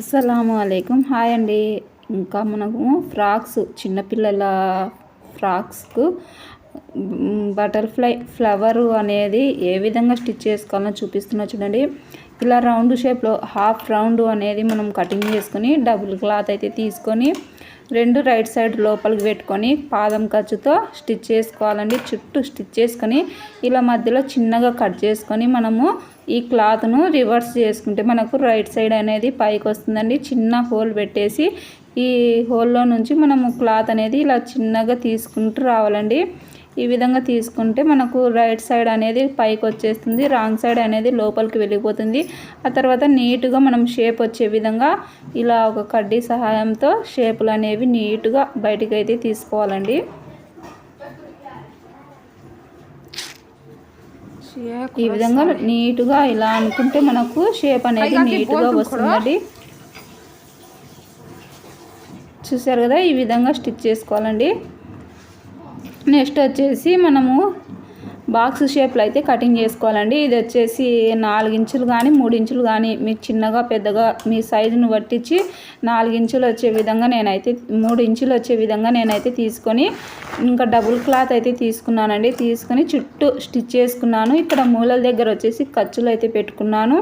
అస్సలాము అలైకుం. హాయ్ అండి. ఇంకా మనము ఫ్రాక్స్ చిన్నపిల్లల ఫ్రాక్స్కు బటర్ఫ్లై ఫ్లవర్ అనేది ఏ విధంగా స్టిచ్ చేసుకోవాలో చూపిస్తున్నా చూడండి. ఇలా రౌండ్ షేప్లో హాఫ్ రౌండ్ అనేది మనం కటింగ్ చేసుకొని డబుల్ క్లాత్ అయితే తీసుకొని రెండు రైట్ సైడ్ లోపలికి పెట్టుకొని పాదం ఖర్చుతో స్టిచ్ చేసుకోవాలండి. చుట్టూ స్టిచ్ చేసుకొని ఇలా మధ్యలో చిన్నగా కట్ చేసుకొని మనము ఈ క్లాత్ను రివర్స్ చేసుకుంటే మనకు రైట్ సైడ్ అనేది పైకి వస్తుందండి. చిన్న హోల్ పెట్టేసి ఈ హోల్లో నుంచి మనము క్లాత్ అనేది ఇలా చిన్నగా తీసుకుంటూ రావాలండి. ఈ విధంగా తీసుకుంటే మనకు రైట్ సైడ్ అనేది పైకి వచ్చేస్తుంది, రాంగ్ సైడ్ అనేది లోపలికి వెళ్ళిపోతుంది. ఆ తర్వాత నీట్గా మనం షేప్ వచ్చే విధంగా ఇలా ఒక కడ్డీ సహాయంతో షేపులు అనేవి నీట్గా బయటికి అయితే తీసుకోవాలండి. ఈ విధంగా నీట్గా ఇలా అనుకుంటే మనకు షేప్ అనేది నీట్గా వస్తుందండి. చూసారు కదా, ఈ విధంగా స్టిచ్ చేసుకోవాలండి. నెక్స్ట్ వచ్చేసి మనము బాక్స్ షేప్లో అయితే కటింగ్ చేసుకోవాలండి. ఇది వచ్చేసి 4 ఇంచులు కానీ 3 ఇంచులు కానీ మీకు చిన్నగా పెద్దగా మీ సైజును పట్టించి 4 ఇంచులు వచ్చే విధంగా నేనైతే 3 ఇంచులు వచ్చే విధంగా నేనైతే తీసుకొని ఇంకా డబుల్ క్లాత్ అయితే తీసుకున్నానండి. తీసుకొని చుట్టూ స్టిచ్ చేసుకున్నాను. ఇక్కడ మూలల దగ్గర వచ్చేసి ఖర్చులు అయితే పెట్టుకున్నాను.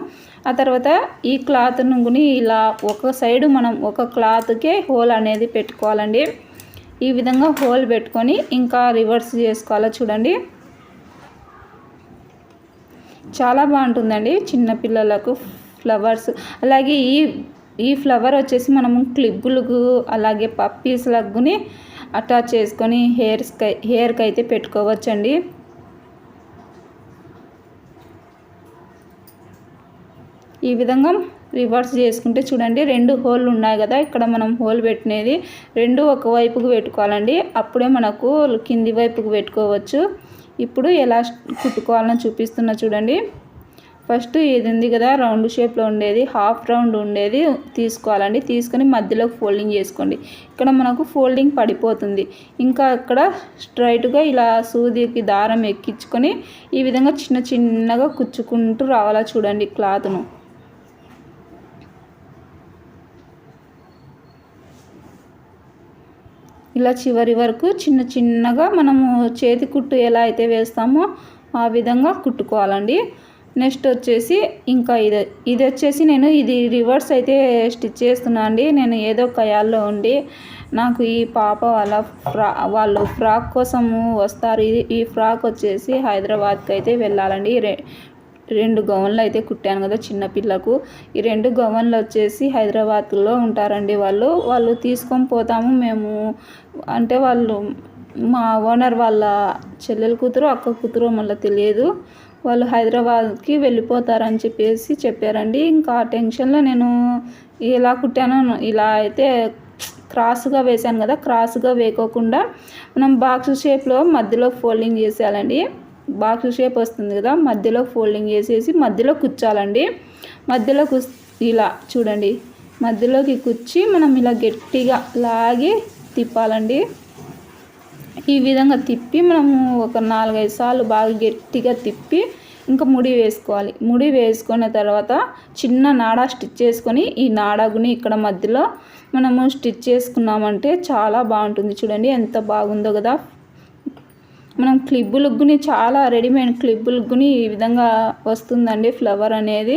ఆ తర్వాత ఈ క్లాత్ నుండి ఇలా ఒక సైడు మనం ఒక క్లాత్కే హోల్ అనేది పెట్టుకోవాలండి. ఈ విధంగా హోల్ పెట్టుకొని ఇంకా రివర్స్ చేసుకోవాలో చూడండి. చాలా బాగుంటుందండి చిన్నపిల్లలకు ఫ్లవర్స్. అలాగే ఈ ఫ్లవర్ వచ్చేసి మనము క్లిప్పులకు అలాగే పప్పీస్లకు అటాచ్ చేసుకొని హెయిర్కి అయితే పెట్టుకోవచ్చండి. ఈ విధంగా రివర్స్ చేసుకుంటే చూడండి, 2 హోల్ ఉన్నాయి కదా, ఇక్కడ మనం హోల్ పెట్టినది 2 ఒక వైపుకు పెట్టుకోవాలండి. అప్పుడే మనకు కింది వైపుకు పెట్టుకోవచ్చు. ఇప్పుడు ఎలా కుట్టుకోవాలని చూపిస్తున్నా చూడండి. ఫస్ట్ ఇది ఉంది కదా రౌండ్ షేప్లో ఉండేది, హాఫ్ రౌండ్ ఉండేది తీసుకోవాలండి. తీసుకొని మధ్యలో ఫోల్డింగ్ చేసుకోండి. ఇక్కడ మనకు ఫోల్డింగ్ పడిపోతుంది. ఇంకా ఇక్కడ స్ట్రైట్గా ఇలా సూదికి దారం ఎక్కించుకొని ఈ విధంగా చిన్నగా కుచ్చుకుంటూ రావాలా చూడండి క్లాత్ను. ఇలా చివరి వరకు చిన్నగా మనము చేతి కుట్టు ఎలా అయితే వేస్తామో ఆ విధంగా కుట్టుకోవాలండి. నెక్స్ట్ వచ్చేసి ఇంకా ఇది వచ్చేసి నేను ఇది రివర్స్ అయితే స్టిచ్ చేస్తున్నాను అండి. నేను ఏదో కయాల్లో ఉండి నాకు ఈ పాప వాళ్ళు ఫ్రాక్ కోసము వస్తారు. ఈ ఫ్రాక్ వచ్చేసి హైదరాబాద్కి అయితే వెళ్ళాలండి. 2 గౌన్లు అయితే కుట్టాను కదా చిన్నపిల్లకు. ఈ 2 గౌన్లు వచ్చేసి హైదరాబాద్లో ఉంటారండి. వాళ్ళు తీసుకొని పోతాము మేము అంటే వాళ్ళు మా ఓనర్ వాళ్ళ చెల్లెల కూతురు అక్క కూతురు మళ్ళీ తెలియదు, వాళ్ళు హైదరాబాద్కి వెళ్ళిపోతారని చెప్పారండి. ఇంకా టెన్షన్లో నేను ఎలా కుట్టానో ఇలా అయితే క్రాస్గా వేసాను కదా, క్రాస్గా వేయకోకుండా మనం బాక్స్ షేప్లో మధ్యలో ఫోల్డింగ్ చేసేయాలండి. బాక్స్ షేప్ వస్తుంది కదా, మధ్యలో ఫోల్డింగ్ చేసేసి మధ్యలో కుచ్చాలండి. మధ్యలో ఇలా చూడండి, మధ్యలోకి కుచ్చి మనం ఇలా గట్టిగా లాగి తిప్పాలండి. ఈ విధంగా తిప్పి మనము ఒక 4-5 సార్లు బాగా గట్టిగా తిప్పి ఇంకా ముడి వేసుకోవాలి. ముడి వేసుకున్న తర్వాత చిన్న నాడా స్టిచ్ చేసుకొని ఈ నాడాగుని ఇక్కడ మధ్యలో మనము స్టిచ్ చేసుకున్నామంటే చాలా బాగుంటుంది. చూడండి ఎంత బాగుందో కదా. మనం క్లిప్పులుగుని చాలా రెడీమేడ్ క్లిప్పులుగుని ఈ విధంగా వస్తుందండి ఫ్లవర్ అనేది.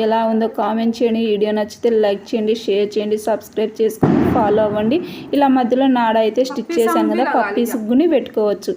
ఎలా ఉందో కామెంట్ చేయండి. వీడియో నచ్చితే లైక్ చేయండి, షేర్ చేయండి, సబ్స్క్రైబ్ చేసుకొని ఫాలో అవ్వండి. ఇలా మధ్యలో నాడ అయితే స్టిచ్ చేశాను కదా, పప్పీస్గుని పెట్టుకోవచ్చు.